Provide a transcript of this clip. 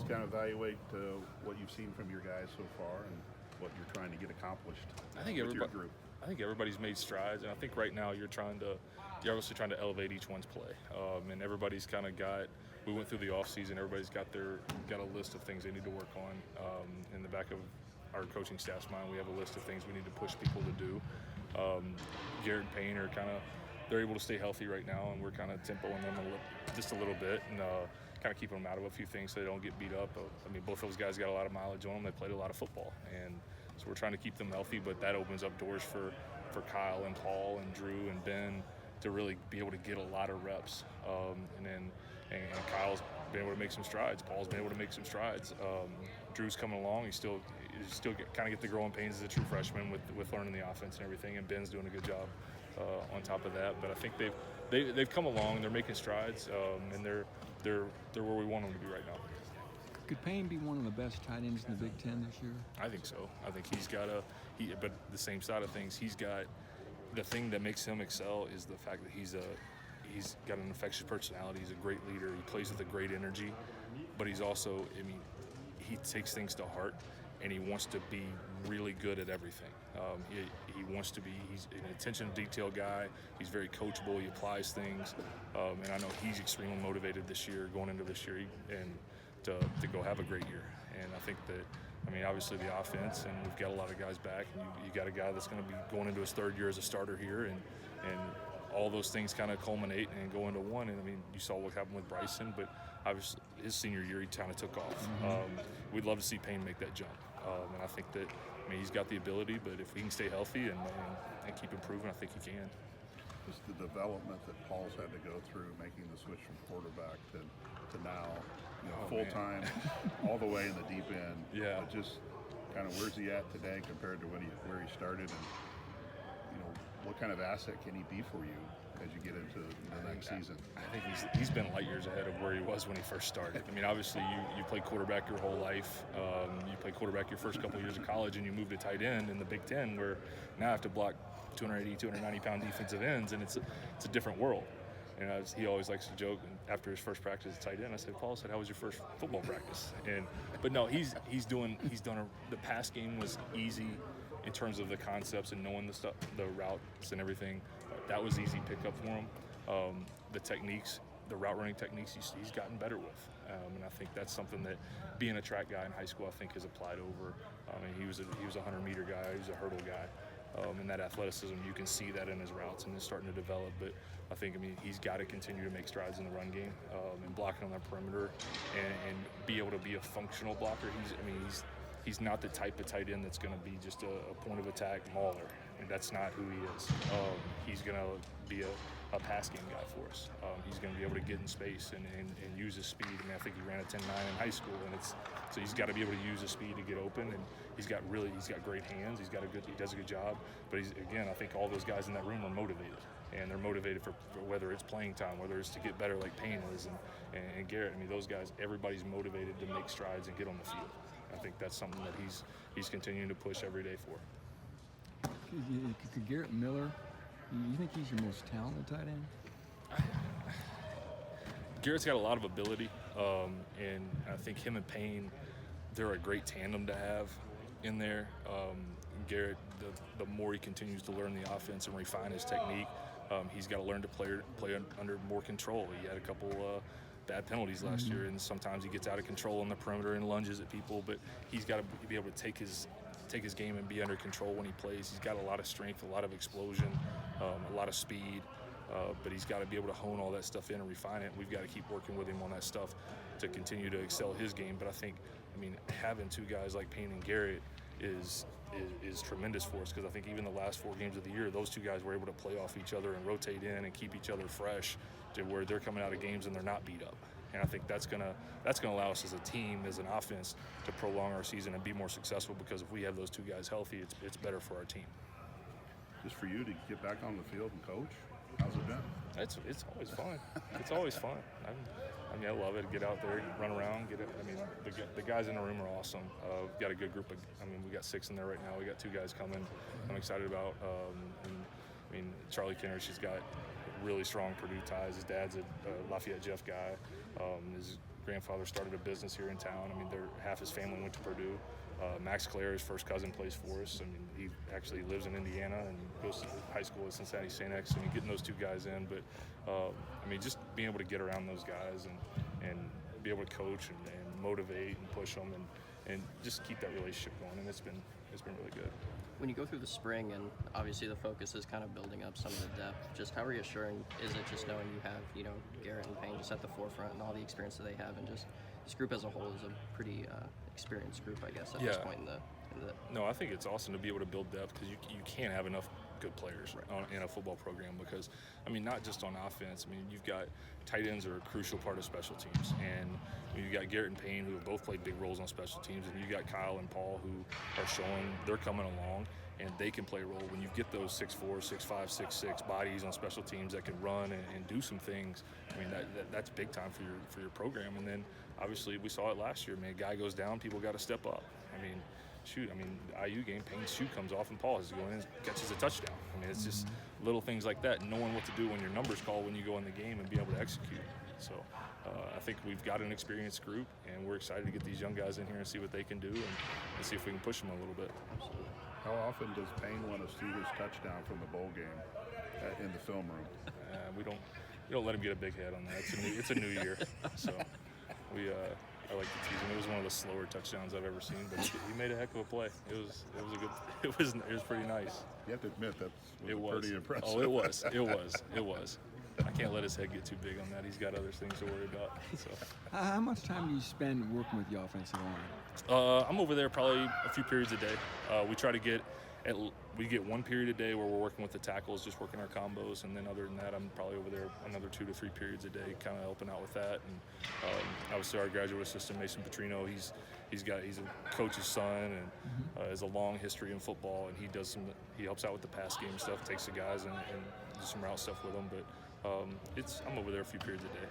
just kind of evaluate what you've seen from your guys so far and what you're trying to get accomplished with your group. I think everybody's made strides, and I think right now you're obviously trying to elevate each one's play, and everybody's kind of got. We went through the off season. Everybody's got a list of things they need to work on. In the back of our coaching staff's mind, we have a list of things we need to push people to do. Garrett and Payne are they're able to stay healthy right now, and we're kind of tempoing them just a little bit and kind of keeping them out of a few things so they don't get beat up. I mean, both those guys got a lot of mileage on them. They played a lot of football, and so we're trying to keep them healthy, but that opens up doors for Kyle and Paul and Drew and Ben to really be able to get a lot of reps. And Kyle's been able to make some strides. Paul's been able to make some strides. Drew's coming along. He's still kind of get the growing pains as a true freshman with learning the offense and everything. And Ben's doing a good job on top of that. But I think they've come along. They're making strides, and they're where we want them to be right now. Could Payne be one of the best tight ends in the Big Ten this year? I think so. I think he's got but the same side of things, he's got the thing that makes him excel is the fact that he's got an infectious personality. He's a great leader. He plays with a great energy, but he's also, he takes things to heart, and he wants to be really good at everything. He wants to be. He's an attention to detail guy. He's very coachable. He applies things, and I know he's extremely motivated this year, going into this year, and to go have a great year. And I think that, obviously the offense, and we've got a lot of guys back, and you got a guy that's going to be going into his third year as a starter here, and all those things kind of culminate and go into one. And you saw what happened with Bryson, but obviously his senior year he kind of took off. Mm-hmm. We'd love to see Payne make that jump, and I think that he's got the ability, but if he can stay healthy and keep improving, I think he can. Just the development that Paul's had to go through, making the switch from quarterback to now, full time, all the way in the deep end. Yeah. But just kind of where's he at today compared to where he started, and what kind of asset can he be for you as you get into the next season? I think he's been light years ahead of where he was when he first started. Obviously you play quarterback your whole life. You play quarterback your first couple of years of college, and you move to tight end in the Big Ten, where now I have to block 280, 290-pound defensive ends, and it's a different world. And he always likes to joke. And after his first practice at tight end, I said, "Paul, how was your first football practice?" But no, the pass game was easy in terms of the concepts and knowing the routes and everything. That was easy pickup for him. The techniques, the route running techniques, he's gotten better with, and I think that's something that being a track guy in high school, I think, has applied over. He was a 100-meter guy, he was a hurdle guy. And that athleticism, you can see that in his routes, and it's starting to develop. But I think, he's got to continue to make strides in the run game and blocking on the perimeter and be able to be a functional blocker. He's not the type of tight end that's going to be just a point of attack mauler, and that's not who he is. He's going to be a pass game guy for us. He's going to be able to get in space and use his speed. I think he ran a 10.9 in high school, and so he's got to be able to use his speed to get open. And he's got great hands. He does a good job. But I think all those guys in that room are motivated, and they're motivated for whether it's playing time, whether it's to get better like Payne is and Garrett. Those guys, everybody's motivated to make strides and get on the field. I think that's something that he's continuing to push every day for. Could Garrett Miller, you think he's your most talented tight end? Garrett's got a lot of ability, and I think him and Payne, they're a great tandem to have in there. Garrett, the more he continues to learn the offense and refine his technique, he's got to learn to play under more control. He had a couple bad penalties last year, and sometimes he gets out of control on the perimeter and lunges at people, but he's got to be able to take his game and be under control when he plays. He's got a lot of strength, a lot of explosion, a lot of speed, but he's got to be able to hone all that stuff in and refine it. We've got to keep working with him on that stuff to continue to excel his game. But I think, having two guys like Payne and Garrett is tremendous for us, because I think even the last 4 games of the year, those two guys were able to play off each other and rotate in and keep each other fresh to where they're coming out of games and they're not beat up. And I think that's gonna allow us as a team, as an offense, to prolong our season and be more successful, because if we have those two guys healthy, it's better for our team. Just for you to get back on the field and coach, how's it been? It's always fun. It's always fun. I love it. Get out there, run around, get it. The guys in the room are awesome. We've got a good group we got 6 in there right now. We got 2 guys coming I'm excited about. Charlie Kenner, she's got really strong Purdue ties. His dad's a Lafayette Jeff guy. His grandfather started a business here in town. I mean, half his family went to Purdue. Max Clare, his first cousin, plays for us. I mean, he actually lives in Indiana and goes to high school at Cincinnati St. X. I mean, getting those two guys in, but I mean, just being able to get around those guys and be able to coach and motivate and push them and just keep that relationship going, and it's been really good. When you go through the spring, and obviously the focus is kind of building up some of the depth, just how reassuring is it just knowing you have, Garrett and Payne just at the forefront and all the experience that they have, and just this group as a whole is a pretty experienced group, I guess, at this point in the. No, I think it's awesome to be able to build depth because you can't have enough good players in a football program because, I mean, not just on offense. I mean, you've got tight ends are a crucial part of special teams, and you've got Garrett and Payne who have both played big roles on special teams, and you got Kyle and Paul who are showing they're coming along and they can play a role. When you get those 6'4", 6'5", 6'6" bodies on special teams that can run and do some things, I mean, that's big time for your program. And then obviously we saw it last year. I mean, a guy goes down, people got to step up. I mean, IU game, Payne's shoe comes off and Paul has to go in and catches a touchdown. I mean, it's just little things like that, knowing what to do when your number's called when you go in the game and be able to execute. So I think we've got an experienced group, and we're excited to get these young guys in here and see what they can do and see if we can push them a little bit. Absolutely. How often does Payne want to see his touchdown from the bowl game in the film room? We don't let him get a big head on that. It's a new year, so I like to tease him. It was one of the slower touchdowns I've ever seen, but he made a heck of a play. It was pretty nice. You have to admit that was pretty impressive. Oh, it was. I can't let his head get too big on that. He's got other things to worry about. So. How much time do you spend working with the offensive line? I'm over there probably a few periods a day. We try to get one period a day where we're working with the tackles, just working our combos, and then other than that, I'm probably over there another 2 to 3 periods a day, kind of helping out with that. And obviously, our graduate assistant Mason Petrino, he's a coach's son and has a long history in football, and he helps out with the pass game stuff, takes the guys and do some route stuff with them. But I'm over there a few periods a day.